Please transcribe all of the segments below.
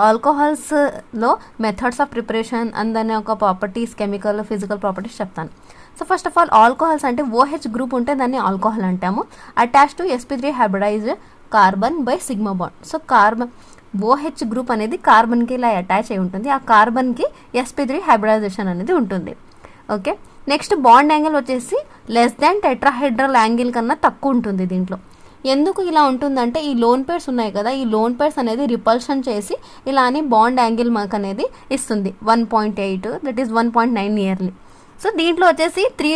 ఆల్కహాల్స్లో methods of preparation and దాని యొక్క properties, chemical physical properties చెప్తాను. So first of all alcohols అంటే OH group ఉంటే దాన్ని ఆల్కహాల్ అంటాము. Attach to sp3 hybridized carbon by sigma bond. So carbon OH group అనేది కార్బన్కి ఇలా అటాచ్ అయి ఉంటుంది. ఆ కార్బన్కి sp3 హైబ్రిడైజేషన్ అనేది ఉంటుంది. ఓకే, నెక్స్ట్ బాండ్ యాంగిల్ వచ్చేసి లెస్ దాన్ టెట్రాహెడ్రల్ యాంగిల్ కన్నా తక్కువ ఉంటుంది దీంట్లో. ఎందుకు ఇలా ఉంటుందంటే ఈ లోన్ పేర్స్ ఉన్నాయి కదా, ఈ లోన్ పేర్స్ అనేది రిపల్షన్ చేసి ఇలా అని బాండ్ యాంగిల్ మాకు అనేది ఇస్తుంది 1.8, దట్ ఈస్ 1.9 నియర్లీ. సో దీంట్లో వచ్చేసి 3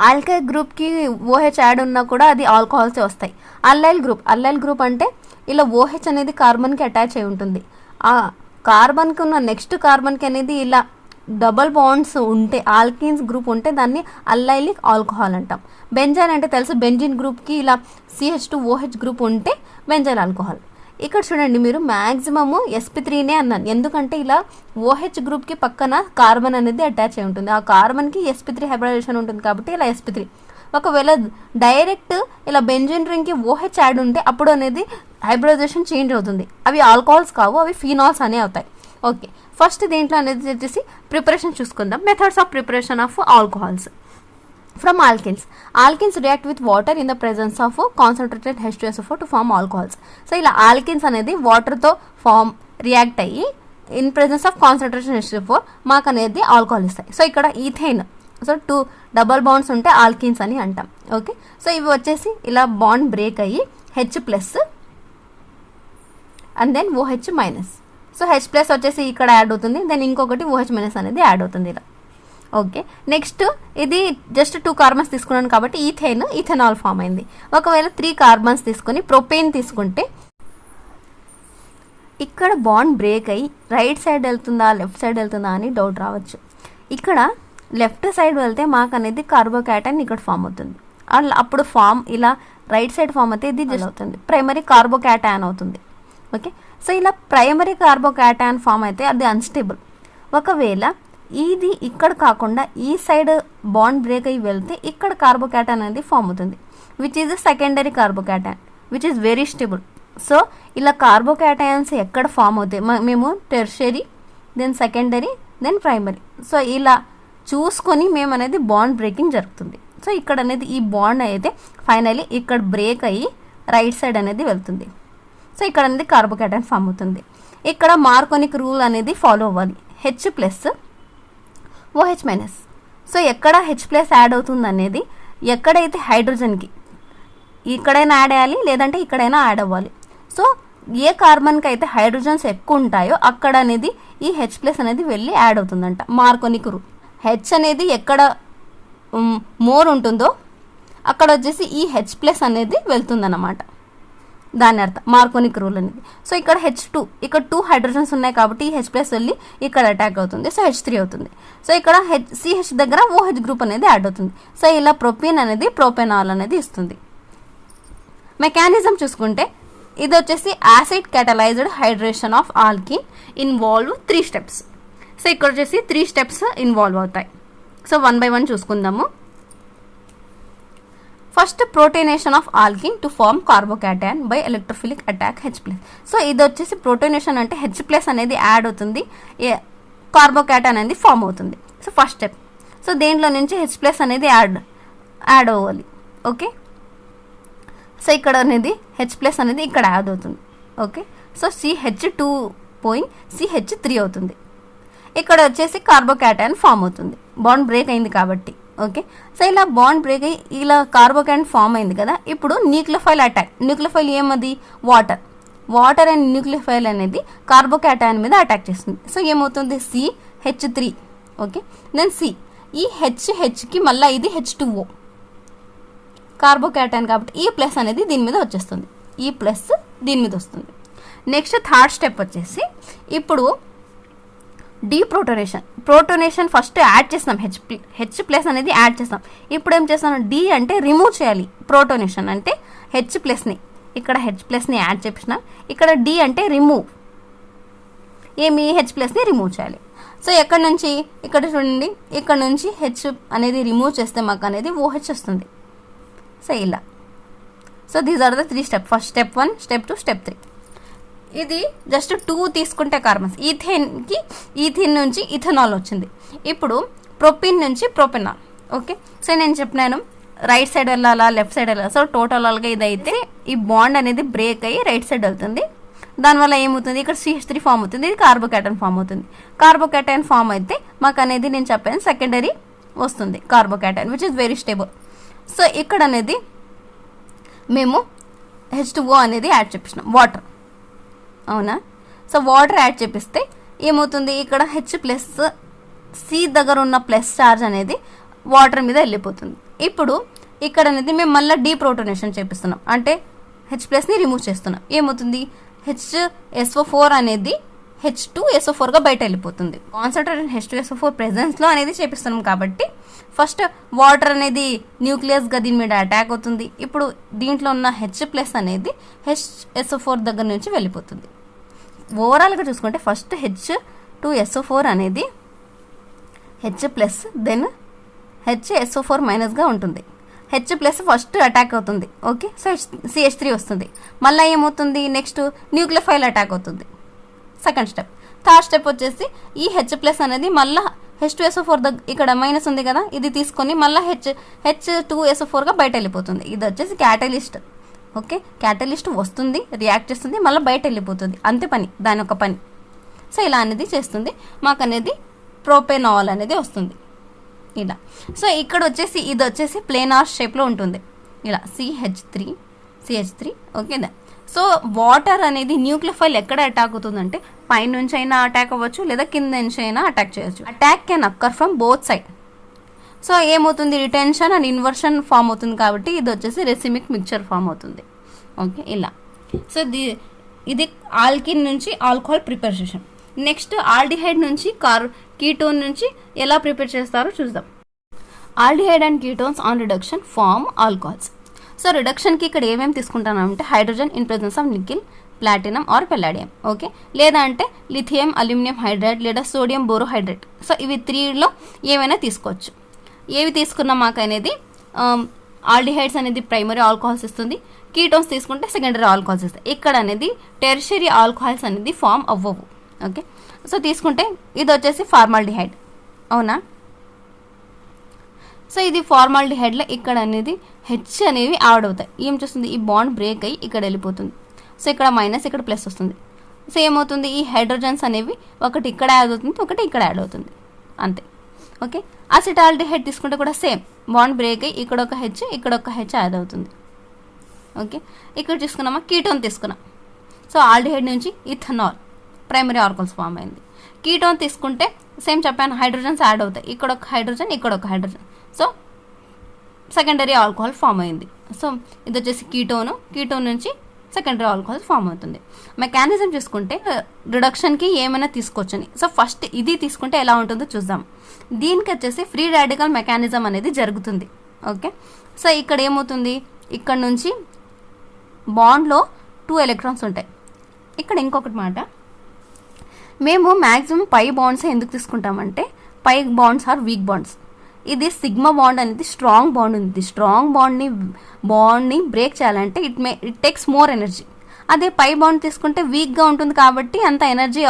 ఆల్కైల్ గ్రూప్కి OH యాడ్ ఉన్నా కూడా అది ఆల్కహాల్సే వస్తాయి. అల్లైల్ గ్రూప్ అంటే ఇలా OH అనేది కార్బన్కి అటాచ్ అయి ఉంటుంది. ఆ కార్బన్కి ఉన్న నెక్స్ట్ కార్బన్కి అనేది ఇలా డబల్ బాండ్స్ ఉంటే, ఆల్కిన్స్ గ్రూప్ ఉంటే దాన్ని అల్లైలిక్ ఆల్కహాల్ అంటాం. బెంజైన్ అంటే తెలుసు, బెంజిన్ గ్రూప్కి ఇలా CH2OH గ్రూప్ ఉంటే బెంజైల్ ఆల్కహాల్. ఇక్కడ చూడండి మీరు మ్యాక్సిమము sp3నే అన్నాను, ఎందుకంటే ఇలా OH గ్రూప్కి పక్కన కార్బన్ అనేది అటాచ్ అయి ఉంటుంది. ఆ కార్బన్కి sp3 హైబ్రిడైజేషన్ ఉంటుంది కాబట్టి ఇలా sp3. ఒకవేళ డైరెక్ట్ ఇలా బెంజిన్ రింగ్కి OH యాడ్ ఉంటే అప్పుడు అనేది హైబ్రిడైజేషన్ చేంజ్ అవుతుంది. అవి ఆల్కహాల్స్ కావు, అవి ఫినాల్స్ అనే అవుతాయి. ఓకే, ఫస్ట్ దీంట్లో అనేది వచ్చేసి ప్రిపరేషన్ చూసుకుందాం. Methods of preparation of alcohols from alkynes react with water in the presence of concentrated H2SO4 to form alcohols. So ఇలా ఆల్కిన్స్ అనేది వాటర్తో రియాక్ట్ అయ్యి in presence of concentration H2SO4 మాకు అనేది ఆల్కహాల్ ఇస్తాయి. సో ఇక్కడ ఈథైన్, సో 2 డబల్ బాండ్స్ ఉంటే alkynes అని అంటాం. ఓకే, సో ఇవి వచ్చేసి ఇలా బాండ్ బ్రేక్ అయ్యి H+ and then OH-. So H+ వచ్చేసి ఇక్కడ యాడ్ అవుతుంది, దెన్ ఇంకొకటి OH- అనేది యాడ్ అవుతుంది ఇలా. ఓకే, నెక్స్ట్ ఇది జస్ట్ 2 కార్బన్స్ తీసుకున్నాను కాబట్టి ఈథెనాల్ ఫామ్ అయింది. ఒకవేళ 3 కార్బన్స్ తీసుకొని ప్రొపేన్ తీసుకుంటే ఇక్కడ బాండ్ బ్రేక్ అయ్యి రైట్ సైడ్ వెళ్తుందా లెఫ్ట్ సైడ్ వెళ్తుందా అని డౌట్ రావచ్చు. ఇక్కడ లెఫ్ట్ సైడ్ వెళ్తే మాకు అనేది కార్బోకాటైన్ ఇక్కడ ఫామ్ అవుతుంది. అప్పుడు ఫామ్ ఇలా రైట్ సైడ్ ఫామ్ అయితే ఇది జస్ట్ అవుతుంది, ప్రైమరీ కార్బోకాటైన్ అవుతుంది. ఓకే, సో ఇలా ప్రైమరీ కార్బోకాటైన్ ఫామ్ అయితే అది అన్స్టేబుల్. ఒకవేళ ఇది ఇక్కడ కాకుండా ఈ సైడ్ బాండ్ బ్రేక్ అయ్యి వెళ్తే ఇక్కడ కార్బోకాటైన్ అనేది ఫామ్ అవుతుంది, which is secondary carbocation which is very stable. So ఇలా కార్బోకాటైన్స్ ఎక్కడ ఫామ్ అవుతాయి, మేము tertiary, then secondary, then primary. So ఇలా చూసుకొని మేము అనేది బాండ్ బ్రేకింగ్ జరుగుతుంది. సో ఇక్కడ అనేది ఈ బాండ్ అయితే ఫైనలీ ఇక్కడ బ్రేక్ అయ్యి రైట్ సైడ్ అనేది వెళ్తుంది. సో ఇక్కడ అనేది కార్బోకాటైన్ ఫామ్ అవుతుంది. ఇక్కడ మార్కోనిక్ రూల్ అనేది ఫాలో అవ్వాలి, H+ OH-. సో ఎక్కడ H+ యాడ్ అవుతుంది అనేది ఎక్కడైతే హైడ్రోజన్కి ఇక్కడైనా యాడ్ అయ్యాలి, లేదంటే ఇక్కడైనా యాడ్ అవ్వాలి. సో ఏ కార్బన్కి అయితే హైడ్రోజన్స్ ఎక్కువ ఉంటాయో అక్కడ అనేది ఈ H+ అనేది వెళ్ళి యాడ్ అవుతుందంట, మార్కోనిక్ రూల్. H అనేది ఎక్కడ మోర్ ఉంటుందో అక్కడ వచ్చేసి ఈ H+ అనేది వెళ్తుందన్నమాట, దాని అర్థం మార్కోనిక్ రూల్ అనేది. సో ఇక్కడ H2, ఇక్కడ 2 హైడ్రోజన్స్ ఉన్నాయి కాబట్టి ఈ H+ వెళ్ళి ఇక్కడ అటాక్ అవుతుంది, సో H3 అవుతుంది. సో ఇక్కడ CH దగ్గర OH గ్రూప్ అనేది యాడ్ అవుతుంది. సో ఇలా ప్రొపేన్ అనేది ప్రొపెనాల్ అనేది ఇస్తుంది. మెకానిజం చూసుకుంటే ఇది వచ్చేసి acid catalysed hydration of alkene involve 3 steps. So ఇక్కడ వచ్చేసి 3 స్టెప్స్ ఇన్వాల్వ్ అవుతాయి. సో 1 by 1 చూసుకుందాము. First protonation of alkene to form carbocation by electrophilic attack H+. So ఇది వచ్చేసి ప్రోటోనేషన్ అంటే H+ అనేది యాడ్ అవుతుంది, కార్బోకాటైన్ అనేది ఫామ్ అవుతుంది. So first step. సో దేంట్లో నుంచి H+ అనేది యాడ్ అవ్వాలి. ఓకే, సో ఇక్కడ అనేది H+ అనేది ఇక్కడ యాడ్ అవుతుంది. ఓకే, సో CH2 పోయి CH3 అవుతుంది. ఇక్కడ వచ్చేసి కార్బోకాటైన్ ఫామ్ అవుతుంది, బాండ్ బ్రేక్ అయింది కాబట్టి. ఓకే, సో ఇలా బాండ్ బ్రేక్ అయ్యి ఇలా కార్బోకాటైన్ ఫామ్ అయింది కదా. ఇప్పుడు న్యూక్లియోఫైల్ అటాక్, న్యూక్లియోఫైల్ ఏమది వాటర్ అండ్ న్యూక్లియోఫైల్ అనేది కార్బోకాటైన్ మీద అటాక్ చేస్తుంది. సో ఏమవుతుంది CH3. ఓకే, దెన్ ఈ Hకి మళ్ళీ ఇది H2O కార్బోకాటైన్ కాబట్టి E+ అనేది దీని మీద వచ్చేస్తుంది, E+ దీని మీద వస్తుంది. నెక్స్ట్ థర్డ్ స్టెప్ వచ్చేసి ఇప్పుడు ప్రోటోనేషన్ ఫస్ట్ యాడ్ చేస్తాం, H+ అనేది యాడ్ చేస్తాం. ఇప్పుడు ఏం చేస్తాను, D అంటే రిమూవ్ చేయాలి. ప్రోటోనేషన్ అంటే H+ని ఇక్కడ H+ని యాడ్ చేసిన, ఇక్కడ D అంటే రిమూవ్, ఏమి H+ని రిమూవ్ చేయాలి. సో ఎక్కడ నుంచి ఇక్కడ చూడండి, ఇక్కడ నుంచి H అనేది రిమూవ్ చేస్తే మాకు అనేది OH వస్తుంది. సో ఇలా. So these are the 3 step, first step 1, step 2, step 3. ఇది జస్ట్ 2 తీసుకుంటే కార్బన్స్, ఈథేన్ నుంచి ఇథనాల్ వచ్చింది. ఇప్పుడు ప్రొపిన్ నుంచి ప్రొపెనాల్. ఓకే, సో నేను చెప్పినాను రైట్ సైడ్ వెళ్ళాలా లెఫ్ట్ సైడ్ వెళ్ళాలా. సో టోటల్గా ఇదైతే ఈ బాండ్ అనేది బ్రేక్ అయ్యి రైట్ సైడ్ వెళ్తుంది. దానివల్ల ఏమవుతుంది, ఇక్కడ CH3 ఫామ్ అవుతుంది, ఇది కార్బోకేటైన్ ఫామ్ అవుతుంది. కార్బోకేటైన్ ఫామ్ అయితే మాకు అనేది నేను చెప్పాను సెకండరీ వస్తుంది carbocation which is very stable. So ఇక్కడ అనేది మేము H2O అనేది యాడ్ చేపిస్తున్నాం, వాటర్. అవునా? సో వాటర్ యాడ్ చేపిస్తే ఏమవుతుంది, ఇక్కడ H+C దగ్గర ఉన్న ప్లస్ ఛార్జ్ అనేది వాటర్ మీద వెళ్ళిపోతుంది. ఇప్పుడు ఇక్కడ అనేది మేము మళ్ళీ డీప్రోటోనేషన్ చేపిస్తున్నాం, అంటే H+ని రిమూవ్ చేస్తున్నాం. ఏమవుతుంది, HSO4 అనేది H2SO4గా బయట వెళ్ళిపోతుంది. కాన్సన్ట్రేటెడ్ H2SO4 ప్రెజెన్స్లో అనేది చేపిస్తున్నాం కాబట్టి ఫస్ట్ వాటర్ అనేది న్యూక్లియస్గా దీని మీద అటాక్ అవుతుంది. ఇప్పుడు దీంట్లో ఉన్న H+ అనేది HSO4 దగ్గర నుంచి వెళ్ళిపోతుంది. ఓవరాల్గా చూసుకుంటే ఫస్ట్ H2SO4 అనేది H+ దెన్ HSO4- ఉంటుంది. H+ ఫస్ట్ అటాక్ అవుతుంది. ఓకే, సో CH3 వస్తుంది. మళ్ళీ ఏమవుతుంది, నెక్స్ట్ న్యూక్లియోఫైల్ అటాక్ అవుతుంది, సెకండ్ స్టెప్. థర్డ్ స్టెప్ వచ్చేసి ఈ H+ అనేది మళ్ళీ H2SO4 ఇక్కడ మైనస్ ఉంది కదా, ఇది తీసుకొని మళ్ళీ H2SO4గా బయట వెళ్ళిపోతుంది. ఇది వచ్చేసి క్యాటలిస్ట్. ఓకే, క్యాటలిస్ట్ వస్తుంది, రియాక్ట్ చేస్తుంది, మళ్ళీ బయట వెళ్ళిపోతుంది. అంతే పని, దాని ఒక పని. సో ఇలా అనేది చేస్తుంది, మాకు అనేది ప్రొపెనాల్ అనేది వస్తుంది ఇలా. సో ఇక్కడ వచ్చేసి ఇది వచ్చేసి ప్లేనార్ షేప్లో ఉంటుంది ఇలా, CH3. ఓకేనా? సో వాటర్ అనేది న్యూక్లియోఫైల్ ఎక్కడ అటాక్ అవుతుందంటే పైనుంచి అయినా అటాక్ అవ్వచ్చు, లేదా కింద నుంచి అయినా అటాక్ చేయొచ్చు. Attack can occur from both side. So ఏమవుతుంది, రిటెన్షన్ అండ్ ఇన్వర్షన్ ఫామ్ అవుతుంది కాబట్టి ఇది వచ్చేసి రెసిమిక్ మిక్చర్ ఫామ్ అవుతుంది. ఓకే, ఇలా. సో ఇది ఆల్కిన్ నుంచి ఆల్కహాల్ ప్రిపరేషన్. నెక్స్ట్ ఆల్డిహైడ్ నుంచి కీటోన్ నుంచి ఎలా ప్రిపేర్ చేస్తారో చూద్దాం. Aldehyde and ketones on reduction form alcohols. So రిడక్షన్కి ఇక్కడ ఏమేమి తీసుకుంటానంటే hydrogen in presence of nickel, platinum or palladium. Okay, లేదా అంటే లిథియం, అల్యూమినియం హైడ్రైడ్ లేదా సోడియం బోరోహైడ్రేట్. సో ఇవి 3లో ఏమైనా తీసుకోవచ్చు. ఏవి తీసుకున్నా మాకు అనేది ఆల్డిహైడ్స్ అనేది ప్రైమరీ ఆల్కహాల్స్ ఇస్తుంది, కీటోన్స్ తీసుకుంటే సెకండరీ ఆల్కహాల్స్ ఇస్తాయి. ఇక్కడ అనేది టెర్షరీ ఆల్కహాల్స్ అనేది ఫామ్ అవ్వవు. ఓకే, సో తీసుకుంటే ఇది వచ్చేసి ఫార్మాల్డిహైడ్. అవునా? సో ఇది ఫార్మాల్డిహైడ్లో ఇక్కడ అనేది H అనేవి యాడ్ అవుతాయి. ఏం చేస్తుంది, ఈ బాండ్ బ్రేక్ అయ్యి ఇక్కడ వెళ్ళిపోతుంది. సో ఇక్కడ మైనస్, ఇక్కడ ప్లస్ వస్తుంది. సో ఏమవుతుంది, ఈ హైడ్రోజన్స్ అనేవి ఒకటి ఇక్కడ యాడ్ అవుతుంది, ఒకటి ఇక్కడ యాడ్ అవుతుంది, అంతే. ఓకే, అసిటాల్డిహైడ్ తీసుకుంటే కూడా సేమ్, బాండ్ బ్రేక్ అయ్యి ఇక్కడ ఒక H, ఇక్కడ ఒక H యాడ్ అవుతుంది. ఓకే, ఇక్కడ తీసుకున్నామా కీటోన్ తీసుకున్నాం. సో ఆల్డిహైడ్ నుంచి ఇథనాల్ ప్రైమరీ ఆల్కహాల్స్ ఫామ్ అయింది. కీటోన్ తీసుకుంటే సేమ్ చెప్పాను, హైడ్రోజన్స్ యాడ్ అవుతాయి, ఇక్కడ ఒక హైడ్రోజన్, ఇక్కడ ఒక హైడ్రోజన్. సో సెకండరీ ఆల్కహాల్ ఫామ్ అయింది. సో ఇది వచ్చేసి కీటోన్ నుంచి సెకండరీ ఆల్కహాల్ ఫామ్ అవుతుంది. మెకానిజం చూసుకుంటే రిడక్షన్కి ఏమైనా తీసుకోవచ్చని. సో ఫస్ట్ ఇది తీసుకుంటే ఎలా ఉంటుందో చూద్దాం. దీనికి వచ్చేసి ఫ్రీ రాడికల్ మెకానిజం అనేది జరుగుతుంది. ఓకే, సో ఇక్కడ ఏమవుతుంది, ఇక్కడ నుంచి బాండ్లో 2 ఎలక్ట్రాన్స్ ఉంటాయి. ఇక్కడ ఇంకొకటి మాట, మేము మ్యాక్సిమం పై బాండ్స్ ఎందుకు తీసుకుంటామంటే pi bonds are weak bonds. ఇది సిగ్మా బాండ్ అనేది స్ట్రాంగ్ బాండ్ ఉంది. స్ట్రాంగ్ బాండ్ని బ్రేక్ చేయాలంటే ఇట్ టేక్స్ మోర్ ఎనర్జీ. అదే పై బాండ్ తీసుకుంటే వీక్గా ఉంటుంది కాబట్టి అంత ఎనర్జీ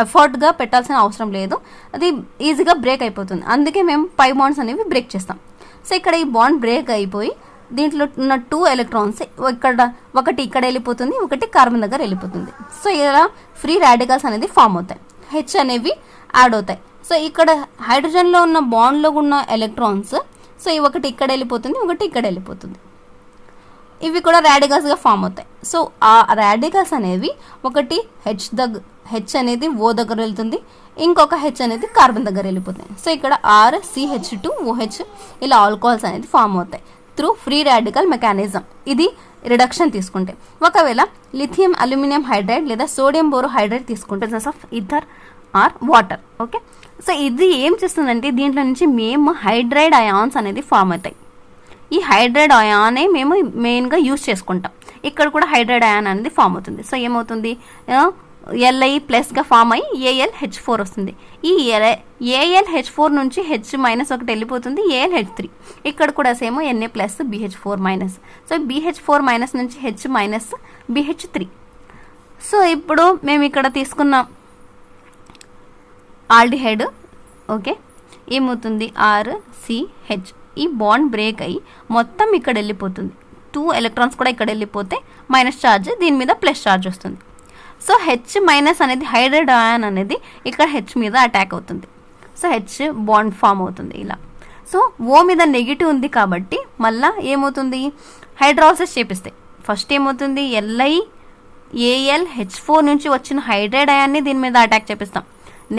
ఎఫర్ట్గా పెట్టాల్సిన అవసరం లేదు, అది ఈజీగా బ్రేక్ అయిపోతుంది. అందుకే మేము పై బాండ్స్ అనేవి బ్రేక్ చేస్తాం. సో ఇక్కడ ఈ బాండ్ బ్రేక్ అయిపోయి దీంట్లో ఉన్న 2 ఎలక్ట్రాన్స్ ఒకటి ఇక్కడ వెళ్ళిపోతుంది, ఒకటి కార్బన్ దగ్గర వెళ్ళిపోతుంది. సో ఇలా ఫ్రీ రాడికల్స్ అనేది ఫామ్ అవుతాయి, H అనేవి యాడ్ అవుతాయి. సో ఇక్కడ హైడ్రోజన్లో ఉన్న బాండ్లో ఉన్న ఎలక్ట్రాన్స్, సో ఒకటి ఇక్కడ వెళ్ళిపోతుంది, ఒకటి ఇక్కడ వెళ్ళిపోతుంది. ఇవి కూడా రాడికల్స్గా ఫామ్ అవుతాయి. సో ఆ రాడికల్స్ అనేవి ఒకటి H అనేది O దగ్గర వెళ్తుంది, ఇంకొక H అనేది కార్బన్ దగ్గర వెళ్ళిపోతుంది. సో ఇక్కడ RCH2OH ఇలా ఆల్కహాల్స్ అనేది ఫామ్ అవుతాయి త్రూ ఫ్రీ రాడికల్ మెకానిజం. ఇది రిడక్షన్ తీసుకుంటే. ఒకవేళ లిథియం, అల్యూమినియం హైడ్రైడ్ లేదా సోడియం బోరోహైడ్రేట్ తీసుకుంటే of ether or water. Okay, so ఇది ఏం చేస్తుందంటే దీంట్లో నుంచి మేము హైడ్రైడ్ అయాన్స్ అనేది ఫామ్ అవుతాయి. ఈ హైడ్రైడ్ అయానే మేము మెయిన్గా యూజ్ చేసుకుంటాం. ఇక్కడ కూడా హైడ్రైడ్ అయాన్ అనేది ఫామ్ అవుతుంది. సో ఏమవుతుంది, Li+గా ఫామ్ అయ్యి AlH4 వస్తుంది. ఈ AlH4 నుంచి H-1 వెళ్ళిపోతుంది, AlH3. ఇక్కడ కూడా సేమ్ Na+BH4-. సో BH4- నుంచి H- BH3. సో ఇప్పుడు మేము ఇక్కడ తీసుకున్న ఆల్డిహైడ్ ఓకే ఏమవుతుంది RCH ఈ బాండ్ బ్రేక్ అయ్యి మొత్తం ఇక్కడ వెళ్ళిపోతుంది. 2 ఎలక్ట్రాన్స్ కూడా ఇక్కడ వెళ్ళిపోతే మైనస్ ఛార్జ్ దీని మీద ప్లస్ ఛార్జ్ వస్తుంది. సో H మైనస్ అనేది హైడ్రైడ్ అయాన్ అనేది ఇక్కడ H మీద అటాక్ అవుతుంది. సో H బాండ్ ఫామ్ అవుతుంది ఇలా. సో O మీద నెగిటివ్ ఉంది కాబట్టి మళ్ళీ ఏమవుతుంది హైడ్రాలసిస్ చేపిస్తాయి. ఫస్ట్ ఏమవుతుంది LiAlH4 నుంచి వచ్చిన హైడ్రైడ్ అయాన్ని దీని మీద అటాక్ చేపిస్తాం.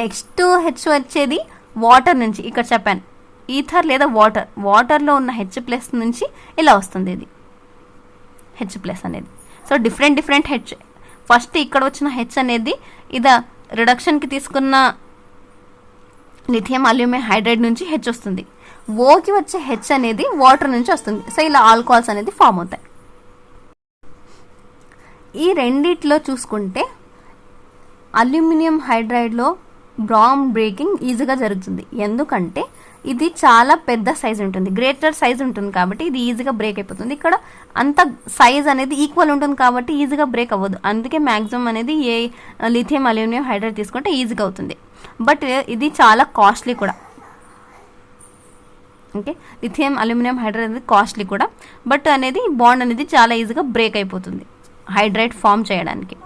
నెక్స్ట్ H వచ్చేది వాటర్ నుంచి, ఇక్కడ చెప్పాను ఈథర్ లేదా వాటర్లో ఉన్న H+ నుంచి ఇలా వస్తుంది ఇది H+ అనేది. So different H. ఫస్ట్ ఇక్కడ వచ్చిన H అనేది ఇది రిడక్షన్కి తీసుకున్న లిథియం అల్యూమినియం హైడ్రైడ్ నుంచి H వస్తుంది. ఓకి వచ్చే H అనేది వాటర్ నుంచి వస్తుంది. సో ఇలా ఆల్కహాల్స్ అనేది ఫామ్ అవుతాయి. ఈ రెండిట్లో చూసుకుంటే అల్యూమినియం హైడ్రైడ్లో బాండ్ బ్రేకింగ్ ఈజీగా జరుగుతుంది. ఎందుకంటే ఇది చాలా పెద్ద సైజ్ ఉంటుంది, గ్రేటర్ సైజ్ ఉంటుంది కాబట్టి ఇది ఈజీగా బ్రేక్ అయిపోతుంది. ఇక్కడ అంత సైజ్ అనేది ఈక్వల్ ఉంటుంది కాబట్టి ఈజీగా బ్రేక్ అవ్వదు. అందుకే మ్యాక్సిమం అనేది ఏ లిథియం అల్యూమినియం హైడ్రైడ్ తీసుకుంటే ఈజీగా అవుతుంది. బట్ ఇది చాలా కాస్ట్లీ కూడా. ఓకే లిథియం అల్యూమినియం హైడ్రైడ్ అనేది కాస్ట్లీ కూడా, బట్ అనేది బాండ్ అనేది చాలా ఈజీగా బ్రేక్ అయిపోతుంది హైడ్రైడ్ ఫామ్ చేయడానికి.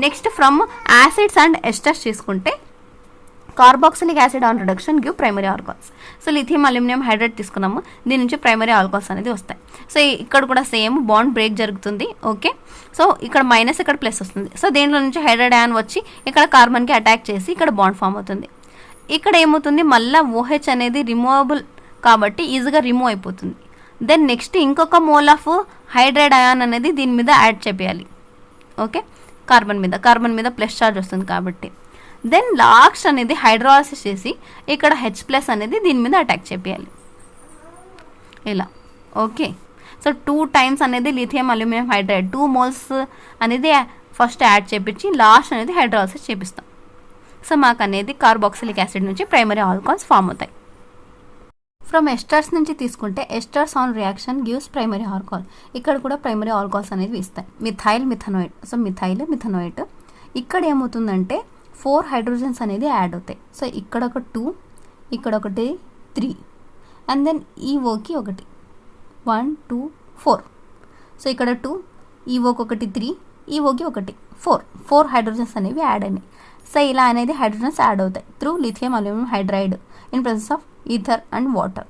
Next from acids and esters తీసుకుంటే carboxylic acid on reduction give primary alcohols. So lithium aluminium hydride తీసుకున్నాము, దీని నుంచి ప్రైమరీ ఆల్కహాల్స్ అనేది వస్తాయి. సో ఇక్కడ కూడా సేమ్ బాండ్ బ్రేక్ జరుగుతుంది. ఓకే సో ఇక్కడ మైనస్ ఇక్కడ ప్లస్ వస్తుంది. సో దీంట్లో నుంచి హైడ్రైడ్ అయాన్ వచ్చి ఇక్కడ కార్బన్కి అటాక్ చేసి ఇక్కడ బాండ్ ఫామ్ అవుతుంది. ఇక్కడ ఏమవుతుంది మళ్ళీ OH అనేది రిమూవబుల్ కాబట్టి ఈజీగా రిమూవ్ అయిపోతుంది. దెన్ నెక్స్ట్ ఇంకొక మోల్ ఆఫ్ హైడ్రైడ్ అయాన్ అనేది దీని మీద యాడ్ చేయాలి. ఓకే కార్బన్ మీద ప్లస్ ఛార్జ్ వస్తుంది కాబట్టి. దెన్ లాస్ట్ అనేది హైడ్రాలసిస్ చేసి ఇక్కడ H+ అనేది దీని మీద అటాక్ చేయాలి ఇలా. ఓకే సో 2 టైమ్స్ అనేది లిథియం అల్యూమినియం హైడ్రైడ్ 2 మోల్స్ అనేది ఫస్ట్ యాడ్ చేపించి లాస్ట్ అనేది హైడ్రాలసిస్ చేపిస్తాం. సో మాకు అనేది కార్బాక్సిలిక్ యాసిడ్ నుంచి ప్రైమరీ ఆల్కహాల్స్ ఫామ్ అవుతాయి. ఫ్రమ్ ఎస్టర్స్ నుంచి తీసుకుంటే esters on reaction gives primary alcohol. ఇక్కడ కూడా ప్రైమరీ ఆల్కహాల్స్ అనేది ఇస్తాయి. Methyl so methanoate. ఇక్కడ ఏమవుతుందంటే 4 హైడ్రోజన్స్ అనేది యాడ్ అవుతాయి. సో ఇక్కడ ఒక 2, ఇక్కడ ఒకటి 3 అండ్ దెన్ ఈఓకి ఒకటి 1 2 4. సో ఇక్కడ 2 ఈఓకి ఒకటి 3 ఈఓకి ఒకటి 4 హైడ్రోజన్స్ అనేవి యాడ్ అయినాయి. సో ఇలా అనేది హైడ్రోజన్స్ యాడ్ అవుతాయి through lithium aluminium hydride in presence of ether and water.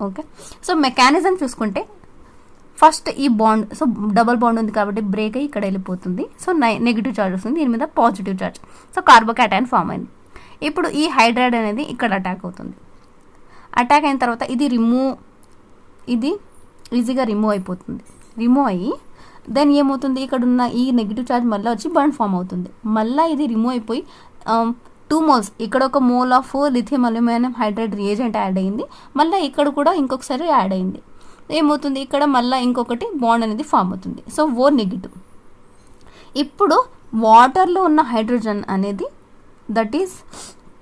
Okay so mechanism చూసుకుంటే ఫస్ట్ ఈ బాండ్ సో డబల్ బాండ్ ఉంది కాబట్టి బ్రేక్ అయ్యి ఇక్కడ వెళ్ళిపోతుంది. సో నెగిటివ్ ఛార్జ్ వస్తుంది, దీని మీద పాజిటివ్ ఛార్జ్. సో కార్బోకాటైన్ ఫామ్ అయింది. ఇప్పుడు ఈ హైడ్రైడ్ అనేది ఇక్కడ అటాక్ అవుతుంది. అటాక్ అయిన తర్వాత ఇది ఈజీగా రిమూవ్ అయిపోతుంది. రిమూవ్ అయ్యి దెన్ ఏమవుతుంది ఇక్కడ ఉన్న ఈ నెగిటివ్ ఛార్జ్ మళ్ళీ వచ్చి బాండ్ ఫామ్ అవుతుంది. మళ్ళీ ఇది రిమూవ్ అయిపోయి 2 మోల్స్ ఇక్కడ ఒక mole of lithium aluminium hydride reagent add అయింది. మళ్ళీ ఇక్కడ కూడా ఇంకొకసారి యాడ్ అయింది. ఏమవుతుంది ఇక్కడ మళ్ళీ ఇంకొకటి బాండ్ అనేది ఫామ్ అవుతుంది. So O negative. ఇప్పుడు వాటర్లో ఉన్న హైడ్రోజన్ అనేది దట్ ఈస్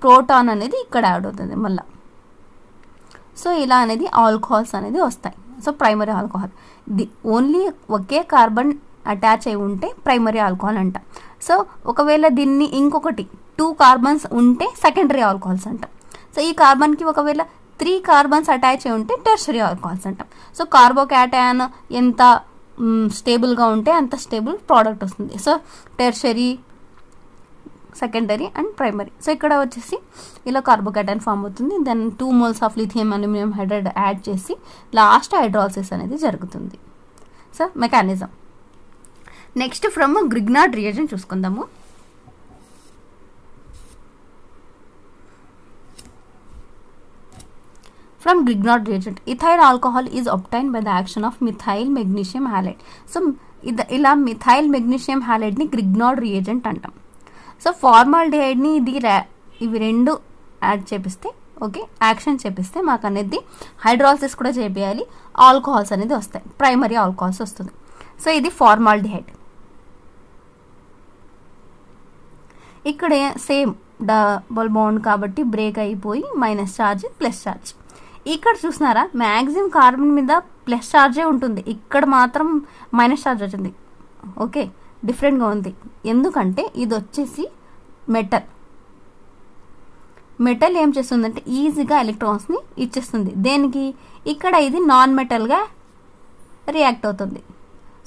ప్రోటాన్ అనేది ఇక్కడ యాడ్ అవుతుంది మళ్ళీ. సో ఇలా అనేది ఆల్కహాల్స్ అనేది వస్తాయి. సో ప్రైమరీ ఆల్కహాల్ ఓన్లీ ఒకే కార్బన్ అటాచ్ అయి ఉంటే ప్రైమరీ ఆల్కహాల్ అంట. సో ఒకవేళ దీన్ని ఇంకొకటి 2 కార్బన్స్ ఉంటే సెకండరీ ఆల్కహాల్స్ అంట. సో ఈ కార్బన్కి ఒకవేళ 3 కార్బన్స్ అటాచ్ అయి ఉంటే టెర్షరీ ఆల్కహాల్స్ అంటాం. సో కార్బోకాటయాన్ ఎంత స్టేబుల్గా ఉంటే అంత స్టేబుల్ ప్రోడక్ట్ వస్తుంది. So tertiary, secondary and primary. So ఇక్కడ వచ్చేసి ఇలా కార్బోకాటయాన్ ఫామ్ అవుతుంది. Then 2 moles of lithium aluminium hydride add చేసి లాస్ట్ హైడ్రాలసిస్ అనేది జరుగుతుంది. So mechanism. Next from Grignard reagent చూసుకుందాము. From Grignard reagent, ethyl alcohol is obtained by the action of methyl magnesium halide. So ఇలా methyl magnesium హాలైడ్ని Grignard reagent అంటాం. So ఫార్మాల్డిహైడ్ని ఇవి రెండు add చేపిస్తే okay action చేపిస్తే మాకు అనేది హైడ్రాలసిస్ కూడా చేయాలి, ఆల్కహాల్స్ అనేది వస్తాయి, ప్రైమరీ ఆల్కహాల్స్ వస్తుంది. సో ఇది ఫార్మాల్డిహైడ్. ఇక్కడ సేమ్ డబల్ బాండ్ కాబట్టి బ్రేక్ అయిపోయి మైనస్ ఛార్జ్ ప్లస్ ఛార్జ్. ఇక్కడ చూసినారా మ్యాక్సిమం కార్బన్ మీద ప్లస్ ఛార్జే ఉంటుంది, ఇక్కడ మాత్రం మైనస్ ఛార్జ్ వచ్చింది. ఓకే డిఫరెంట్గా ఉంది. ఎందుకంటే ఇది వచ్చేసి మెటల్ ఏం చేస్తుందంటే ఈజీగా ఎలక్ట్రాన్స్ని ఇచ్చేస్తుంది. దేనికి? ఇక్కడ ఇది నాన్ మెటల్గా రియాక్ట్ అవుతుంది.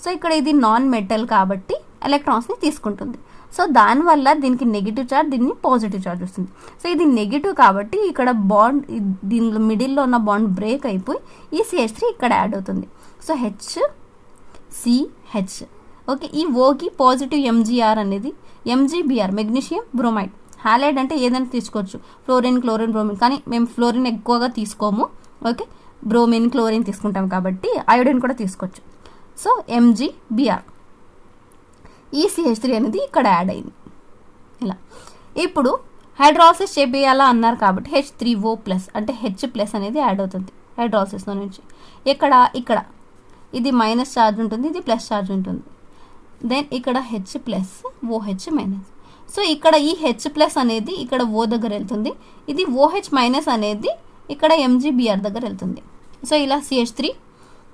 సో ఇక్కడ ఇది నాన్ మెటల్ కాబట్టి ఎలక్ట్రాన్స్ని తీసుకుంటుంది. సో దానివల్ల దీనికి నెగిటివ్ చార్జ్, దీన్ని పాజిటివ్ చార్జ్ వస్తుంది. సో ఇది నెగిటివ్ కాబట్టి ఇక్కడ బాండ్, దీనిలో మిడిల్లో ఉన్న బాండ్ బ్రేక్ అయిపోయి ఈ CH3 ఇక్కడ యాడ్ అవుతుంది. So HCH. ఓకే, ఈ ఓకి పాజిటివ్ MgR అనేది, MgBr మెగ్నీషియం బ్రోమైడ్. హాలైడ్ అంటే ఏదైనా తీసుకోవచ్చు, ఫ్లోరిన్, క్లోరిన్, బ్రోమిన్. కానీ మేము ఫ్లోరిన్ ఎక్కువగా తీసుకోము. ఓకే, బ్రోమిన్, క్లోరిన్ తీసుకుంటాం కాబట్టి అయోడిన్ కూడా తీసుకోవచ్చు. సో MgBr, ఈ CH3 అనేది ఇక్కడ యాడ్ అయింది. ఇలా ఇప్పుడు హైడ్రాలసిస్ చేయాలా అన్నారు కాబట్టి H3O+ అంటే H+ అనేది యాడ్ అవుతుంది హైడ్రాలసిస్లో నుంచి. ఇక్కడ ఇది మైనస్ ఛార్జ్ ఉంటుంది, ఇది ప్లస్ ఛార్జ్ ఉంటుంది. దెన్ ఇక్కడ H+OH-. సో ఇక్కడ ఈ H+ అనేది ఇక్కడ O దగ్గర వెళ్తుంది, ఇది OH- అనేది ఇక్కడ MgBr దగ్గర వెళ్తుంది. సో ఇలా CH3,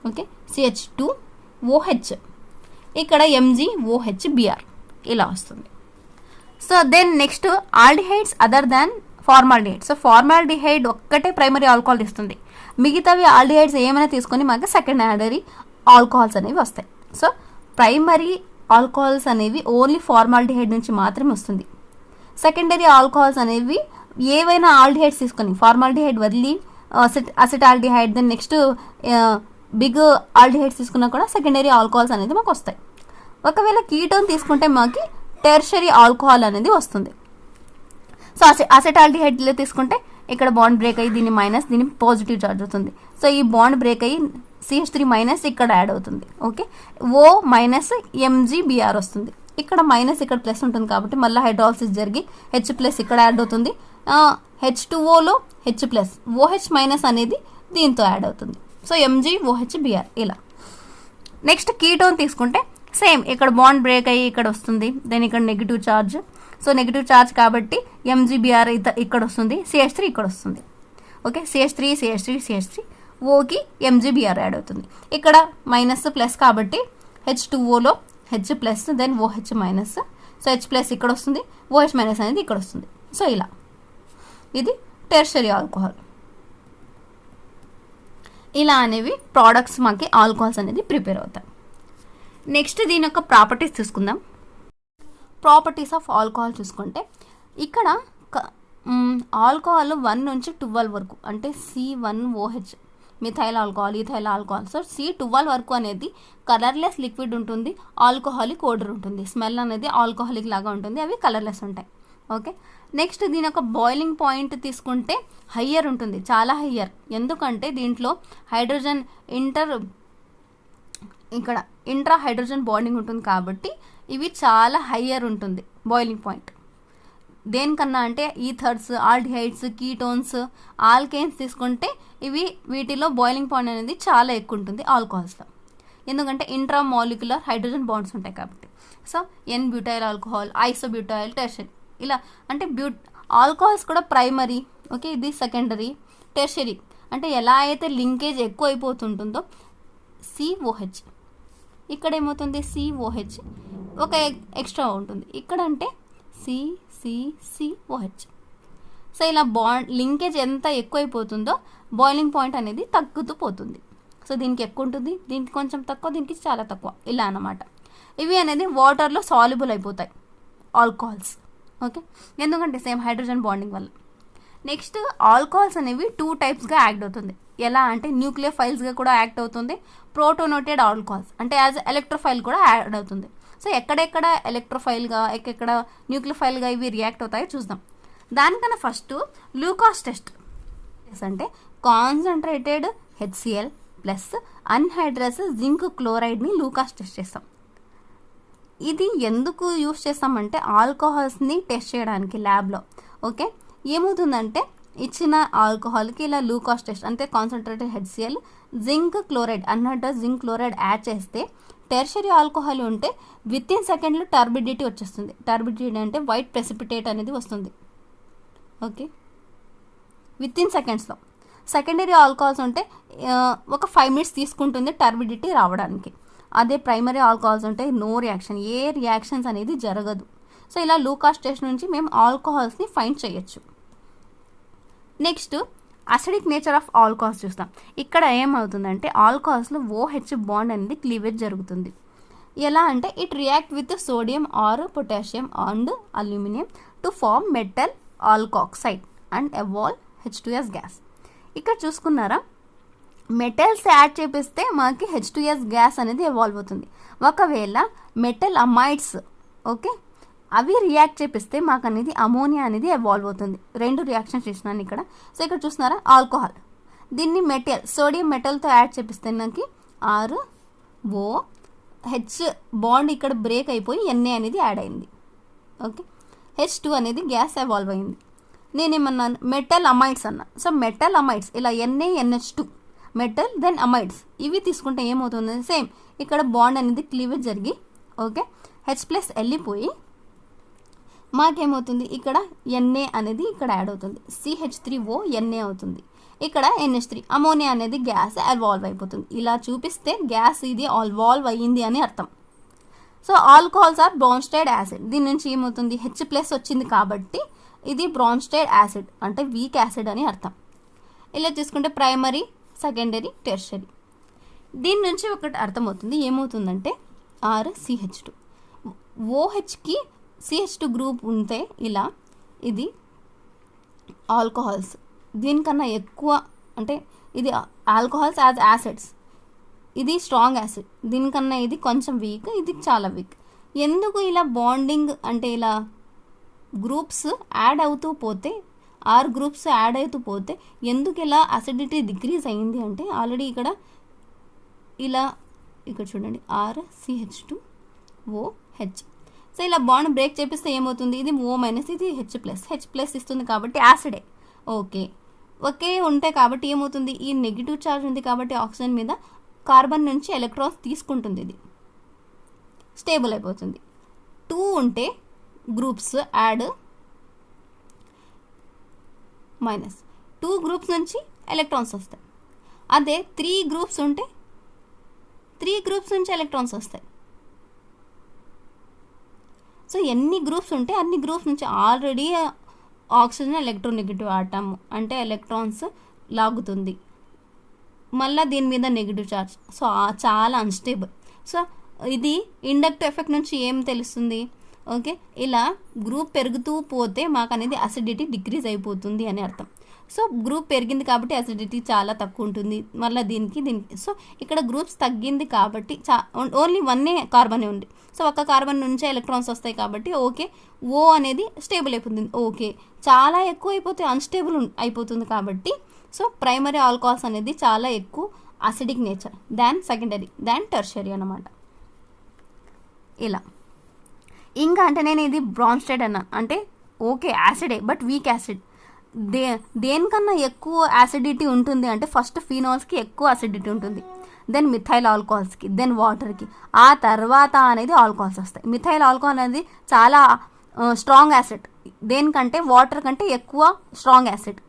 ఓకే, CH2OH, ఇక్కడ MgOH-Br ఇలా వస్తుంది. So then next aldehydes other than formaldehyde. So formaldehyde ఒక్కటే ప్రైమరీ ఆల్కహాల్ ఇస్తుంది, మిగతావి ఆల్డిహైడ్స్ ఏమైనా తీసుకొని మనకి సెకండరీ ఆల్కహాల్స్ అనేవి వస్తాయి. సో ప్రైమరీ ఆల్కహాల్స్ అనేవి ఓన్లీ ఫార్మాల్డిహైడ్ నుంచి మాత్రమే వస్తుంది. సెకండరీ ఆల్కహాల్స్ అనేవి ఏవైనా ఆల్డిహైడ్స్ తీసుకొని, ఫార్మాల్డిహైడ్ వదిలి acetaldehyde, then next big aldehydes తీసుకున్నా కూడా సెకండరీ ఆల్కహాల్స్ అనేది మాకు వస్తాయి. ఒకవేళ కీటోన్ తీసుకుంటే మాకు టెర్షరీ ఆల్కహాల్ అనేది వస్తుంది. సో అసిటాల్డిహైడ్లో తీసుకుంటే ఇక్కడ బాండ్ బ్రేక్ అయ్యి దీన్ని మైనస్, దీన్ని పాజిటివ్ చార్జ్ అవుతుంది. సో ఈ బాండ్ బ్రేక్ అయ్యి CH3- ఇక్కడ యాడ్ అవుతుంది. ఓకే, O-MgBr వస్తుంది. ఇక్కడ మైనస్, ఇక్కడ ప్లస్ ఉంటుంది కాబట్టి మళ్ళీ హైడ్రాలసిస్ జరిగి H+ ఇక్కడ యాడ్ అవుతుంది. H2Oలో H+, OH- అనేది దీంతో యాడ్ అవుతుంది. సో MgOH-Br ఇలా. నెక్స్ట్ కీటోన్ తీసుకుంటే సేమ్, ఇక్కడ బాండ్ బ్రేక్ అయ్యి ఇక్కడ వస్తుంది, దెన్ ఇక్కడ negative charge. So negative charge కాబట్టి MgBr ఇక్కడ వస్తుంది, CH3 ఇక్కడ వస్తుంది. ఓకే, CH3 ఓకి MgBr యాడ్ అవుతుంది. ఇక్కడ మైనస్ ప్లస్ కాబట్టి H2Oలో H+, then OH-. So H+ ఇక్కడ వస్తుంది, OH- అనేది ఇక్కడ వస్తుంది. సో ఇలా ఇది టెర్షరీ ఆల్కహాల్. ఇలా అనేవి ప్రోడక్ట్స్ మాకి ఆల్కహాల్స్ అనేది ప్రిపేర్ అవుతాయి. నెక్స్ట్ దీని యొక్క ప్రాపర్టీస్ తీసుకుందాం. ప్రాపర్టీస్ ఆఫ్ ఆల్కహాల్ చూసుకుంటే ఇక్కడ ఆల్కహాల్ 1 నుంచి 12 వరకు అంటే C1OH methyl alcohol, ethyl alcohol. So C12 వరకు అనేది కలర్లెస్ లిక్విడ్ ఉంటుంది, ఆల్కహాలిక్ ఓడర్ ఉంటుంది, స్మెల్ అనేది ఆల్కహాలిక్ లాగా ఉంటుంది, అవి కలర్లెస్ ఉంటాయి. ఓకే, నెక్స్ట్ దీని యొక్క బాయిలింగ్ పాయింట్ తీసుకుంటే హయ్యర్ ఉంటుంది, చాలా హయ్యర్. ఎందుకంటే దీంట్లో హైడ్రోజన్ ఇంట్రా హైడ్రోజన్ బాండింగ్ ఉంటుంది కాబట్టి ఇవి చాలా హయ్యర్ ఉంటుంది బాయిలింగ్ పాయింట్. దేనికన్నా అంటే ఈథర్స్, ఆల్డిహైడ్స్, కీటోన్స్, ఆల్కేన్స్ తీసుకుంటే వీటిలో బాయిలింగ్ పాయింట్ అనేది చాలా ఎక్కువ ఉంటుంది ఆల్కహాల్స్లో, ఎందుకంటే ఇంట్రా మాలిక్యులర్ హైడ్రోజన్ బాండ్స్ ఉంటాయి కాబట్టి. సో N-బ్యూటైల్ ఆల్కహాల్, ఐసోబ్యూటైల్, టెర్షరీ ఇలా. అంటే ఆల్కహాల్స్ కూడా ప్రైమరీ, ఓకే, ఇది సెకండరీ, టెర్షరీ. అంటే ఎలా అయితే లింకేజ్ ఎక్కువ అయిపోతుంటుందో COH, ఇక్కడ ఏమవుతుంది COH ఒక ఎక్స్ట్రా ఉంటుంది, ఇక్కడ అంటే COH. సో ఇలా బాండ్ లింకేజ్ ఎంత ఎక్కువైపోతుందో బాయిలింగ్ పాయింట్ అనేది తగ్గుతూ పోతుంది. సో దీనికి ఎక్కువ ఉంటుంది, దీనికి కొంచెం తక్కువ, దీనికి చాలా తక్కువ, ఇలా అన్నమాట. ఇవి అనేది వాటర్లో సాల్యుబుల్ అయిపోతాయి ఆల్కహాల్స్. ఓకే, ఎందుకంటే సేమ్ హైడ్రోజన్ బాండింగ్ వల్ల. నెక్స్ట్ ఆల్కహాల్స్ అనేవి 2 టైప్స్గా యాక్ట్ అవుతుంది. ఎలా అంటే న్యూక్లియోఫైల్స్గా కూడా యాక్ట్ అవుతుంది, ప్రోటోనేటెడ్ ఆల్కహాల్స్ అంటే యాజ్ ఎలక్ట్రోఫైల్ కూడా యాడ్ అవుతుంది. సో ఎక్కడెక్కడ ఎలక్ట్రోఫైల్గా, ఎక్కడెక్కడ న్యూక్లియోఫైల్గా ఇవి రియాక్ట్ అవుతాయో చూద్దాం. దానికన్నా ఫస్ట్ లూకాస్ టెస్ట్ అంటే concentrated HCl plus anhydrous zinc క్లోరైడ్ని లూకాస్ టెస్ట్ చేస్తాం. ఇది ఎందుకు యూస్ చేస్తామంటే ఆల్కహాల్స్ని టెస్ట్ చేయడానికి ల్యాబ్లో. ఓకే, ఏమవుతుందంటే ఇచ్చిన ఆల్కహాల్కి ఇలా లూకాస్ టెస్ట్ అంటే concentrated HCl, zinc chloride, anhydrous zinc chloride add చేస్తే టెర్షరీ ఆల్కహాల్ ఉంటే విత్ ఇన్ సెకండ్లో టర్బిడిటీ వచ్చేస్తుంది. టర్బిడిటీ అంటే వైట్ ప్రెసిపిటేట్ అనేది వస్తుంది. ఓకే, విత్ ఇన్ సెకండ్స్లో. సెకండరీ ఆల్కహాల్స్ ఉంటే ఒక 5 minutes తీసుకుంటుంది టర్బిడిటీ రావడానికి. అదే ప్రైమరీ ఆల్కహాల్స్ ఉంటే నో రియాక్షన్, ఏ రియాక్షన్స్ అనేది జరగదు. సో ఇలా లూకాస్ టెస్ట్ నుంచి మేము ఆల్కహాల్స్ని ఫైండ్ చేయొచ్చు. Next acidic nature of alcohols చూస్తాం. ఇక్కడ ఏమవుతుందంటే ఆల్కహాల్స్లో OH బాండ్ అనేది క్లీవేజ్ జరుగుతుంది. ఎలా అంటే it react with sodium or potassium and aluminium to form metal alkoxide and evolve H2S gas. ఇక్కడ చూసుకున్నారా, మెటల్స్ యాడ్ చేపిస్తే మనకి H2S గ్యాస్ అనేది ఎవాల్వ్ అవుతుంది. ఒకవేళ మెటల్ అమైడ్స్ ఓకే అవి రియాక్ట్ చేపిస్తే మాకు అనేది అమోనియా అనేది ఎవాల్వ్ అవుతుంది. 2 రియాక్షన్స్ చేసినాను ఇక్కడ. సో ఇక్కడ చూస్తున్నారా ఆల్కహాల్, దీన్ని మెటల్ సోడియం మెటల్తో యాడ్ చేపిస్తే నాకు ROH బాండ్ ఇక్కడ బ్రేక్ అయిపోయి Na అనేది యాడ్ అయింది. ఓకే, H2 అనేది గ్యాస్ ఎవాల్వ్ అయింది. నేనేమన్నాను మెటల్ అమైడ్స్ అన్నా. సో మెటల్ అమైడ్స్ ఇలా NaNH2 మెటల్ దెన్ అమైడ్స్ ఇవి తీసుకుంటే ఏమవుతుంది, సేమ్ ఇక్కడ బాండ్ అనేది క్లీవేజ్ జరిగి ఓకే H+ వెళ్ళిపోయి మాకేమవుతుంది ఇక్కడ Na అనేది ఇక్కడ యాడ్ అవుతుంది, CH3O Na అవుతుంది. ఇక్కడ NH3 అమోనియా అనేది గ్యాస్ ఎవాల్వ్ అయిపోతుంది. ఇలా చూపిస్తే గ్యాస్ ఇది ఎవాల్వ్ అయ్యింది అని అర్థం. సో ఆల్కహాల్స్ ఆర్ బ్రాన్స్టైడ్ యాసిడ్, దీని నుంచి ఏమవుతుంది H+ వచ్చింది కాబట్టి ఇది బ్రాన్స్టైడ్ యాసిడ్ అంటే వీక్ యాసిడ్ అని అర్థం. ఇలా చూసుకుంటే ప్రైమరీ, సెకండరీ, టెర్షరీ. దీని నుంచి ఒకటి అర్థమవుతుంది, ఏమవుతుందంటే RCH2 OHకి CH2 గ్రూప్ ఉంటే ఇలా ఇది ఆల్కహాల్స్ దీనికన్నా ఎక్కువ అంటే ఇది ఆల్కహాల్స్ యాజ్ యాసిడ్స్, ఇది స్ట్రాంగ్ యాసిడ్, దీనికన్నా ఇది కొంచెం వీక్, ఇది చాలా వీక్. ఎందుకు ఇలా బాండింగ్ అంటే ఇలా గ్రూప్స్ యాడ్ అవుతూ పోతే గ్రూప్స్ యాడ్ అవుతూ పోతే ఎందుకు ఇలా అసిడిటీ డిక్రీజ్ అయింది అంటే ఆల్రెడీ ఇక్కడ ఇలా ఇక్కడ చూడండి RCH2OH. సో ఇలా బాండ్ బ్రేక్ చేపిస్తే ఏమవుతుంది, ఇది O- ఇది H+ ఇస్తుంది కాబట్టి యాసిడే. ఓకే ఉంటే కాబట్టి ఏమవుతుంది, ఈ నెగిటివ్ ఛార్జ్ ఉంది కాబట్టి ఆక్సిజన్ మీద కార్బన్ నుంచి ఎలక్ట్రాన్స్ తీసుకుంటుంది, ఇది స్టేబుల్ అయిపోతుంది. 2 ఉంటే గ్రూప్స్ యాడ్ -2 గ్రూప్స్ నుంచి ఎలక్ట్రాన్స్ వస్తాయి. అదే 3 గ్రూప్స్ ఉంటే 3 గ్రూప్స్ నుంచి ఎలక్ట్రాన్స్ వస్తాయి. సో ఎన్ని గ్రూప్స్ ఉంటే అన్ని గ్రూప్స్ నుంచి ఆల్రెడీ ఆక్సిజన్ ఎలక్ట్రోనెగటివ్ ఆటమ్ అంటే ఎలక్ట్రాన్స్ లాగుతుంది, మళ్ళీ దీని మీద నెగిటివ్ ఛార్జ్. సో చాలా అన్స్టేబుల్. సో ఇది ఇండక్టివ్ ఎఫెక్ట్ నుంచి ఏం తెలుస్తుంది, ఓకే ఇలా గ్రూప్ పెరుగుతూ పోతే మాకు అనేది అసిడిటీ డిక్రీజ్ అయిపోతుంది అని అర్థం. సో గ్రూప్ పెరిగింది కాబట్టి అసిడిటీ చాలా తక్కువ ఉంటుంది, మళ్ళీ దీనికి. సో ఇక్కడ గ్రూప్స్ తగ్గింది కాబట్టి ఓన్లీ 1 కార్బనే ఉంది. సో ఒక కార్బన్ నుంచే ఎలక్ట్రాన్స్ వస్తాయి కాబట్టి ఓకే O అనేది స్టేబుల్ అయిపోతుంది. ఓకే చాలా ఎక్కువ అయిపోతే అన్స్టేబుల్ అయిపోతుంది కాబట్టి సో ప్రైమరీ ఆల్కహాల్స్ అనేది చాలా ఎక్కువ అసిడిక్ నేచర్ దాన్ సెకండరీ దాన్ టెర్షరీ అన్నమాట. ఇలా ఇంకా అంటే నేను ఇది బ్రాన్స్టైడ్ అన్నాను అంటే ఓకే యాసిడే బట్ వీక్ యాసిడ్. దేనికన్నా ఎక్కువ యాసిడిటీ ఉంటుంది అంటే ఫస్ట్ ఫినాల్స్కి ఎక్కువ అసిడిటీ ఉంటుంది, దెన్ మిథైల్ ఆల్కహాల్స్కి, దెన్ వాటర్కి, ఆ తర్వాత అనేది ఆల్కహాల్స్ వస్తాయి. మిథైల్ ఆల్కహాల్ అనేది చాలా స్ట్రాంగ్ యాసిడ్, దేనికంటే వాటర్ కంటే ఎక్కువ స్ట్రాంగ్ యాసిడ్.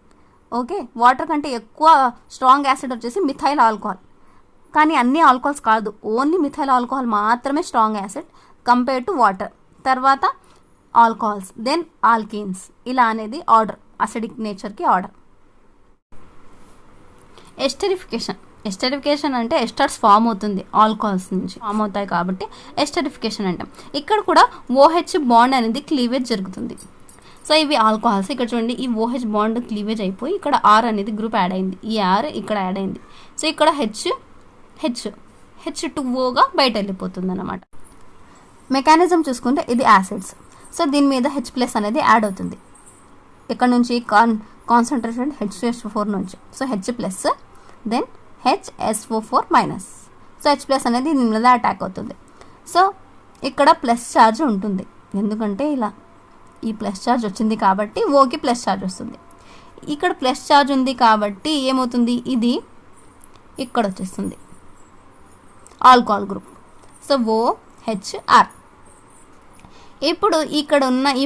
ఓకే వాటర్ కంటే ఎక్కువ స్ట్రాంగ్ యాసిడ్ వచ్చేసి మిథైల్ ఆల్కహాల్. కానీ అన్ని ఆల్కహాల్స్ కాదు, ఓన్లీ మిథైల్ ఆల్కహాల్ మాత్రమే strong acid compare to water. తర్వాత ఆల్కహాల్స్, దెన్ ఆల్కీన్స్, ఇలా అనేది ఆర్డర్, అసిడిక్ నేచర్కి ఆర్డర్. ఎస్టరిఫికేషన్ అంటే ఎస్టర్స్ ఫామ్ అవుతుంది, ఆల్కహాల్స్ నుంచి ఫామ్ అవుతాయి కాబట్టి ఎస్టరిఫికేషన్ అంటాం. ఇక్కడ కూడా OH బాండ్ అనేది క్లీవేజ్ జరుగుతుంది. సో ఇవి ఆల్కహాల్స్. ఇక్కడ చూడండి ఈ OH బాండ్ క్లీవేజ్ అయిపోయి ఇక్కడ R అనేది గ్రూప్ యాడ్ అయింది, ఈ R ఇక్కడ యాడ్ అయింది. సో ఇక్కడ H2Oగా బయట వెళ్ళిపోతుంది అన్నమాట. మెకానిజం చూసుకుంటే ఇది యాసిడ్స్. సో దీని మీద H+ అనేది యాడ్ అవుతుంది, ఇక్కడ నుంచి కాన్సన్ట్రేషన్ H2SO4 నుంచి. So H+, then HSO4-. So H+ అనేది దీని మీద అటాక్ అవుతుంది. సో ఇక్కడ ప్లస్ ఛార్జ్ ఉంటుంది, ఎందుకంటే ఇలా ఈ ప్లస్ ఛార్జ్ వచ్చింది కాబట్టి ఓకి ప్లస్ ఛార్జ్ వస్తుంది. ఇక్కడ ప్లస్ ఛార్జ్ ఉంది కాబట్టి ఏమవుతుంది, ఇది ఇక్కడ వచ్చేస్తుంది ఆల్కహాల్ గ్రూప్. So OHR. ఇప్పుడు ఇక్కడ ఉన్న ఈ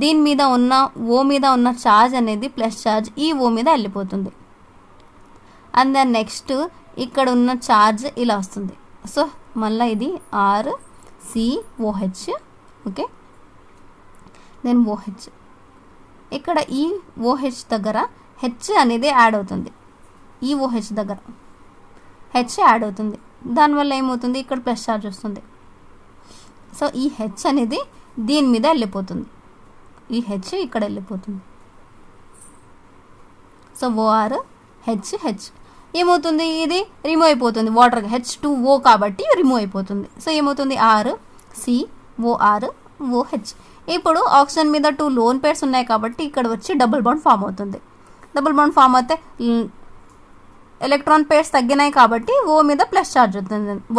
దీని మీద ఉన్న O మీద ఉన్న ఛార్జ్ అనేది ప్లస్ ఛార్జ్ ఈ O మీద వెళ్ళిపోతుంది. అండ్ దెన్ నెక్స్ట్ ఇక్కడ ఉన్న ఛార్జ్ ఇలా వస్తుంది. సో మళ్ళీ ఇది RCOH, ఓకే. Then OH. ఇక్కడ ఈ OH దగ్గర H అనేది యాడ్ అవుతుంది. ఈ OH దగ్గర H యాడ్ అవుతుంది. దానివల్ల ఏమవుతుంది, ఇక్కడ ప్లస్ ఛార్జ్ వస్తుంది. సో ఈ H అనేది దీని మీద వెళ్ళిపోతుంది, ఈ H ఇక్కడ వెళ్ళిపోతుంది. సో ORHH ఏమవుతుంది, ఇది రిమూవ్ అయిపోతుంది వాటర్, H2O కాబట్టి రిమూవ్ అయిపోతుంది. సో ఏమవుతుంది, RCOROH. ఇప్పుడు ఆక్సిజన్ మీద 2 లోన్ పేర్స్ ఉన్నాయి కాబట్టి ఇక్కడ వచ్చి డబుల్ బాండ్ ఫామ్ అవుతుంది. డబుల్ బాండ్ ఫామ్ అయితే ఎలక్ట్రాన్ పేర్స్ తగ్గినాయి కాబట్టి O మీద ప్లస్ ఛార్జ్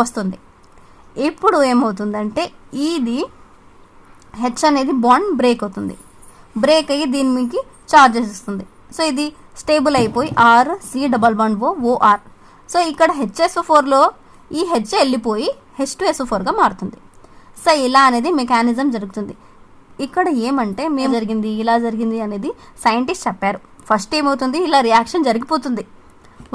వస్తుంది. ఇప్పుడు ఏమవుతుందంటే ఇది H అనేది బాండ్ బ్రేక్ అవుతుంది. బ్రేక్ అయ్యి దీని మీకు ఛార్జెస్ ఇస్తుంది. సో ఇది స్టేబుల్ అయిపోయి RC double bond OR. So ఇక్కడ HSO4లో ఈ H వెళ్ళిపోయి H2SO4గా మారుతుంది. సో ఇలా అనేది మెకానిజం జరుగుతుంది. ఇక్కడ ఏమంటే మేము జరిగింది ఇలా జరిగింది అనేది సైంటిస్ట్ చెప్పారు. ఫస్ట్ ఏమవుతుంది, ఇలా రియాక్షన్ జరిగిపోతుంది,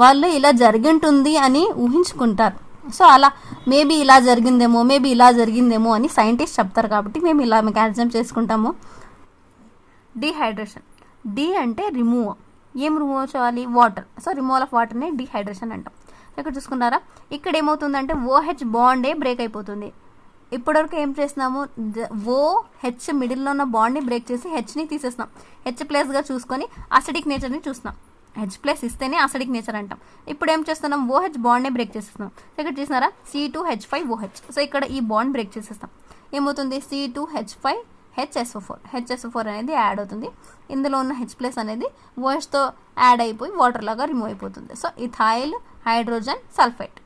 వాళ్ళు ఇలా జరిగింటుంది అని ఊహించుకుంటారు. సో అలా మేబీ ఇలా జరిగిందేమో, మేబీ ఇలా జరిగిందేమో అని సైంటిస్ట్ చెప్తారు కాబట్టి మేము ఇలా మెకానిజం చేసుకుంటాము. డీహైడ్రేషన్. డి అంటే రిమూవ్. ఏం రిమూవ్ చేయాలి, వాటర్. సో రిమూవల్ ఆఫ్ వాటర్ని డీహైడ్రేషన్ అంటాం. ఇక్కడ చూసుకున్నారా, ఇక్కడ ఏమవుతుందంటే OH బాండే బ్రేక్ అయిపోతుంది. ఇప్పటివరకు ఏం చేస్తున్నాము, OH మిడిల్లో ఉన్న బాండ్ని బ్రేక్ చేసి Hని తీసేస్తున్నాం. H ప్లస్గా చూసుకొని అసిడిక్ నేచర్ని చూస్తున్నాం. H ప్లస్ ఇస్తేనే అసిడిక్ నేచర్ అంటాం. ఇప్పుడు ఏం చేస్తున్నాం, OH బాండ్నే బ్రేక్ చేసేస్తున్నాం. ఇక్కడ చూసినారా, C2H5OH. సో ఇక్కడ ఈ బాండ్ బ్రేక్ చేసేస్తాం. ఏమవుతుంది, C2H5HSO4 అనేది యాడ్ అవుతుంది. ఇందులో ఉన్న H ప్లస్ అనేది OHతో యాడ్ అయిపోయి వాటర్ లాగా రిమూవ్ అయిపోతుంది. So ethyl hydrogen sulphite,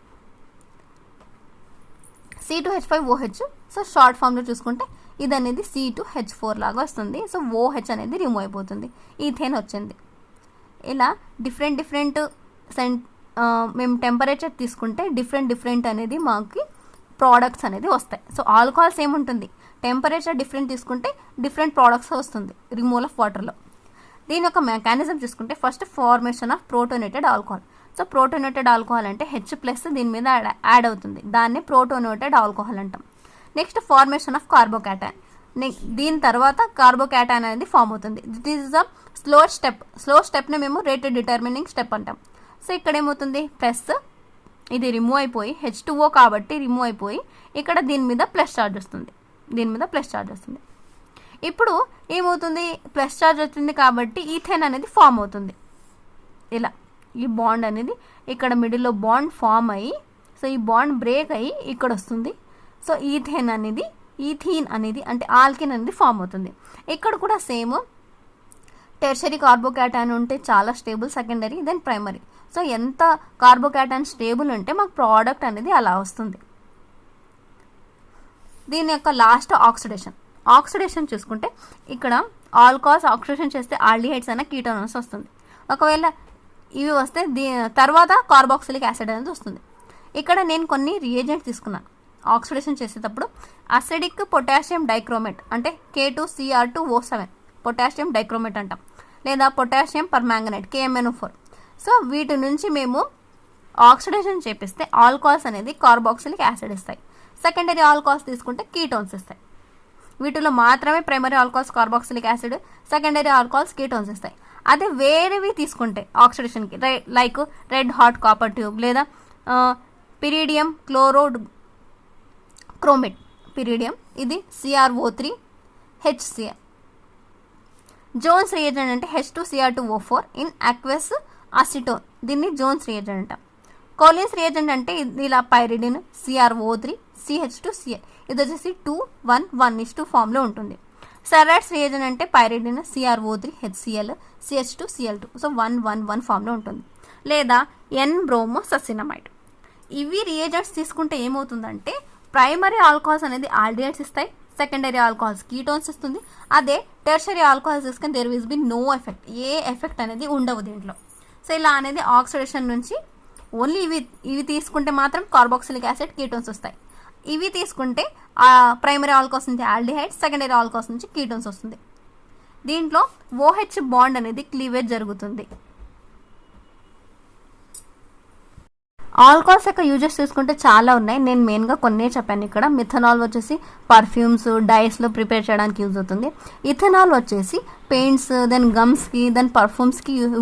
C2H5OH. So short ఫామ్లో చూసుకుంటే ఇది అనేది C2H4 లాగా వస్తుంది. సో OH అనేది రిమూవ్ అయిపోతుంది, ఈథేన్ వచ్చింది. ఇలా డిఫరెంట్ మేము టెంపరేచర్ తీసుకుంటే డిఫరెంట్ అనేది మాకు ప్రోడక్ట్స్ అనేది వస్తాయి. సో ఆల్కహాల్స్ ఏముంటుంది, టెంపరేచర్ డిఫరెంట్ తీసుకుంటే డిఫరెంట్ ప్రోడక్ట్స్ వస్తుంది రిమూవల్ ఆఫ్ వాటర్లో. దీని యొక్క మెకానిజం చూసుకుంటే first formation of protonated alcohol. So protonated alcohol అంటే H ప్లస్ దీని మీద యాడ్ అవుతుంది, దాన్ని ప్రోటోనేటెడ్ ఆల్కహాల్ అంటాం. Next formation of carbocation. దీని తర్వాత కార్బోకాటైన్ అనేది ఫామ్ అవుతుంది. దిస్ ఇస్ అ స్లో స్టెప్ని మేము రేట్ డిటర్మినింగ్ స్టెప్ అంటాం. సో ఇక్కడ ఏమవుతుంది, ప్లస్ ఇది రిమూవ్ అయిపోయి H2O కాబట్టి రిమూవ్ అయిపోయి ఇక్కడ దీని మీద ప్లస్ ఛార్జ్ వస్తుంది, ఇప్పుడు ఏమవుతుంది, ప్లస్ ఛార్జ్ వచ్చింది కాబట్టి ఈథేన్ అనేది ఫామ్ అవుతుంది. ఇలా ఈ బాండ్ అనేది ఇక్కడ మిడిల్లో బాండ్ ఫామ్ అయ్యి, సో ఈ బాండ్ బ్రేక్ అయ్యి ఇక్కడ వస్తుంది. సో ఈథీన్ అనేది అంటే ఆల్కిన్ అనేది ఫామ్ అవుతుంది. ఇక్కడ కూడా సేమ్ టెర్షరీ కార్బోకాటైన్ ఉంటే చాలా stable, secondary then primary. So ఎంత కార్బోకాటైన్ స్టేబుల్ ఉంటే మాకు ప్రోడక్ట్ అనేది అలా వస్తుంది. దీని యొక్క లాస్ట్ ఆక్సిడేషన్ చూసుకుంటే ఇక్కడ ఆల్కహాల్స్ ఆక్సిడేషన్ చేస్తే ఆల్డిహైడ్స్ అన్న కీటోన్స్ వస్తుంది. ఒకవేళ ఇవి వస్తే తర్వాత కార్బాక్సిలిక్ యాసిడ్ అనేది వస్తుంది. ఇక్కడ నేను కొన్ని రియేజెంట్స్ తీసుకున్నాను ఆక్సిడేషన్ చేసేటప్పుడు. అసిడిక్ పొటాషియం డైక్రోమేట్ అంటే K2Cr2O7 పొటాషియం డైక్రోమేట్ అంటాం, లేదా పొటాషియం పర్మాంగనేట్ KMnO4. సో వీటి నుంచి మేము ఆక్సిడేషన్ చేపిస్తే ఆల్కహాల్స్ అనేది కార్బాక్సిలిక్ యాసిడ్ ఇస్తాయి. సెకండరీ ఆల్కహాల్స్ తీసుకుంటే కీటోన్స్ ఇస్తాయి. వీటిలో మాత్రమే primary alcohols carboxylic acid, secondary alcohols ketones ఇస్తాయి. అదే వేరేవి తీసుకుంటే ఆక్సిడేషన్కి like red hot copper tube లేదా పిరీడియం క్రోమేట్ పిరీడియం, ఇది CrO3 HCl. జోన్స్ రియేజెంట్ అంటే H2Cr2O4 ఇన్ అక్వస్ అసిటోన్, దీన్ని జోన్స్ రియేజెంట్ అంటాం. కోలిన్స్ రియేజెంట్ అంటే ఇలా పైరిడిన్ CrO3 CH2Cl, ఇది వచ్చేసి 2-1-1:2 ఫామ్లో ఉంటుంది. సెరైడ్స్ రియేజెంట్ అంటే పైరిడిన్ CrO3 HCl CH2Cl2, సో 1-1-1 ఫామ్లో ఉంటుంది. లేదా N-బ్రోమోససినమైడ్. ఇవి రియేజెంట్స్ తీసుకుంటే ఏమవుతుందంటే ప్రైమరీ ఆల్కహాల్స్ అనేది ఆల్డిహైడ్స్ ఇస్తాయి, సెకండరీ ఆల్కహాల్స్ కీటోన్స్ ఇస్తుంది. అదే టెర్షరీ ఆల్కహాల్స్ తీసుకుని there will be no effect, ఏ ఎఫెక్ట్ అనేది ఉండవు దీంట్లో. సో ఇలా అనేది ఆక్సిడేషన్ నుంచి ఓన్లీ ఇవి తీసుకుంటే మాత్రం కార్బాక్సిలిక్ యాసిడ్ కీటోన్స్ వస్తాయి. ఇవి తీసుకుంటే ప్రైమరీ ఆల్కహాల్స్ నుంచి ఆల్డిహైడ్స్, సెకండరీ ఆల్కహాల్స్ నుంచి కీటోన్స్ వస్తుంది. దీంట్లో OH బాండ్ అనేది క్లీవేజ్ జరుగుతుంది. ఆల్కహాల్స్ యొక్క యూజెస్ చూసుకుంటే చాలా ఉన్నాయి. నేను మెయిన్గా కొన్నే చెప్పాను ఇక్కడ. మిథనాల్ వచ్చేసి పర్ఫ్యూమ్స్, డైస్లో ప్రిపేర్ చేయడానికి యూజ్ అవుతుంది. ఇథనాల్ వచ్చేసి పెయింట్స్, దెన్ గమ్స్కి, దెన్ పర్ఫ్యూమ్స్కి యూజ్